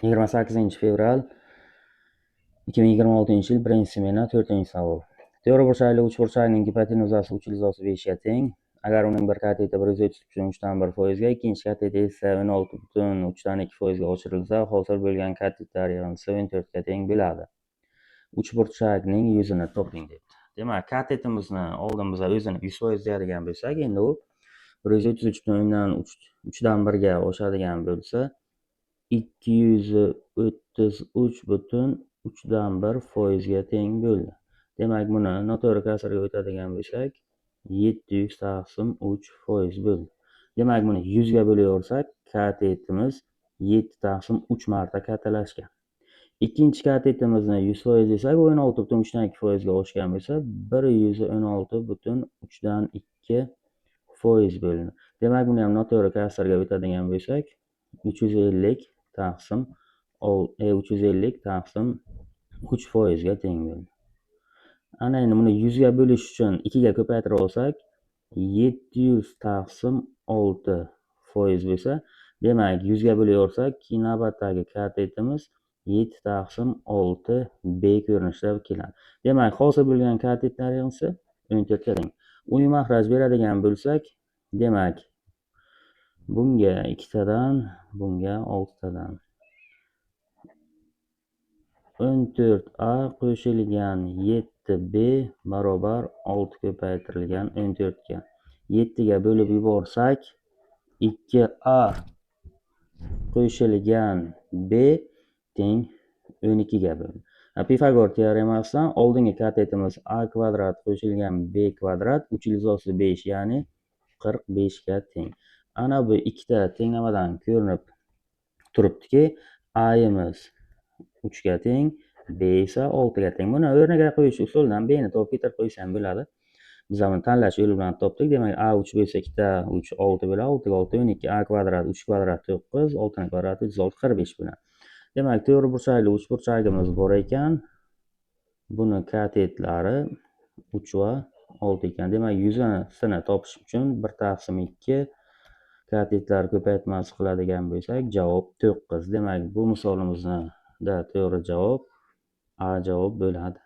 28-fevral 2026-yil 1-smena 4-savol. To'g'ri burchakli uchburchakning gipotenuzasi 3 ga teng. Agar uning bir kateti 133.1% ga, ikkinchi kateti esa 16.2% ga oshirilsa, hosil bo'lgan katetlar yig'indisi 14 ga teng bo'ladi. Uchburchakning yuzini toping debdi. Demak, katetimizni oldin biz o'zini 100% deydigan bo'lsak, endi u 133.3 ga oshadigan bo'lsa, 233.3 ga teng bo'ldi. Demak, buni noto'g'ri kasrga o'tadigan bo'lsak, 700 taqsim 3% bo'ldi. Demak, buni 100 ga bo'laversak, katetimiz 7 taqsim 3 marta kattalashgan. Ikkinchi katetimizni 100% desak, 16.3% ga oshgan bo'lsa, 116.3% bo'ldi. Demak, buni ham noto'g'ri kasrga o'tadigan bo'lsak, 350 taqsim 3% ga teng bo'ldi. Ana endi buni 100 ga bo'lish uchun 2 ga ko'paytira olsak, 700 taqsim 6% bo'lsa, demak 100 ga bo'laversak, navbatdagi katetimiz 7 taqsim 6b ko'rinishida keladi. Demak, hosil bo'lgan katetlar yig'indisi 14 ga teng. Uy mahraj beradigan bo'lsak, demak, bunga 2 tadan, bunga 6 tadan 14a qo'shilgan 7b barobar 6 ko'paytirilgan 14 ga. 7 ga bo'lib yuborsak, 2a qo'shilgan b teng 12 ga bo'ldi. Pifagor teoremasidan oldingi katetimiz a kvadrat qo'shilgan b kvadrat 3/5, ya'ni 45 ga teng. Ana bu ikkita tenglamadan ko'rinib turibdiki, a'imiz 3 ga teng, b esa 6 ga teng. Buni o'rniga qo'yish usulidan b ni topib keltirib qo'ysam bo'ladi. Biz buni tanlash yo'li bilan topdik. Demak, a 3 bo'lsa 2 ta 3 6 bo'ladi. 6 ga 6 12. A kvadrat 3 kvadrat 9, 6 ning kvadrati 36 45 bo'ladi. Demak, to'g'ri burchakli uchburchagimiz bor ekan. Buni katetlari 3 va 6 ekan. Demak, yuzini topish uchun 1 taqsim 2 katetlar ko'paytmasi qiladigan bo'lsak, javob 9. Demak, bu misolimizda to'g'ri javob A javob bo'ladi.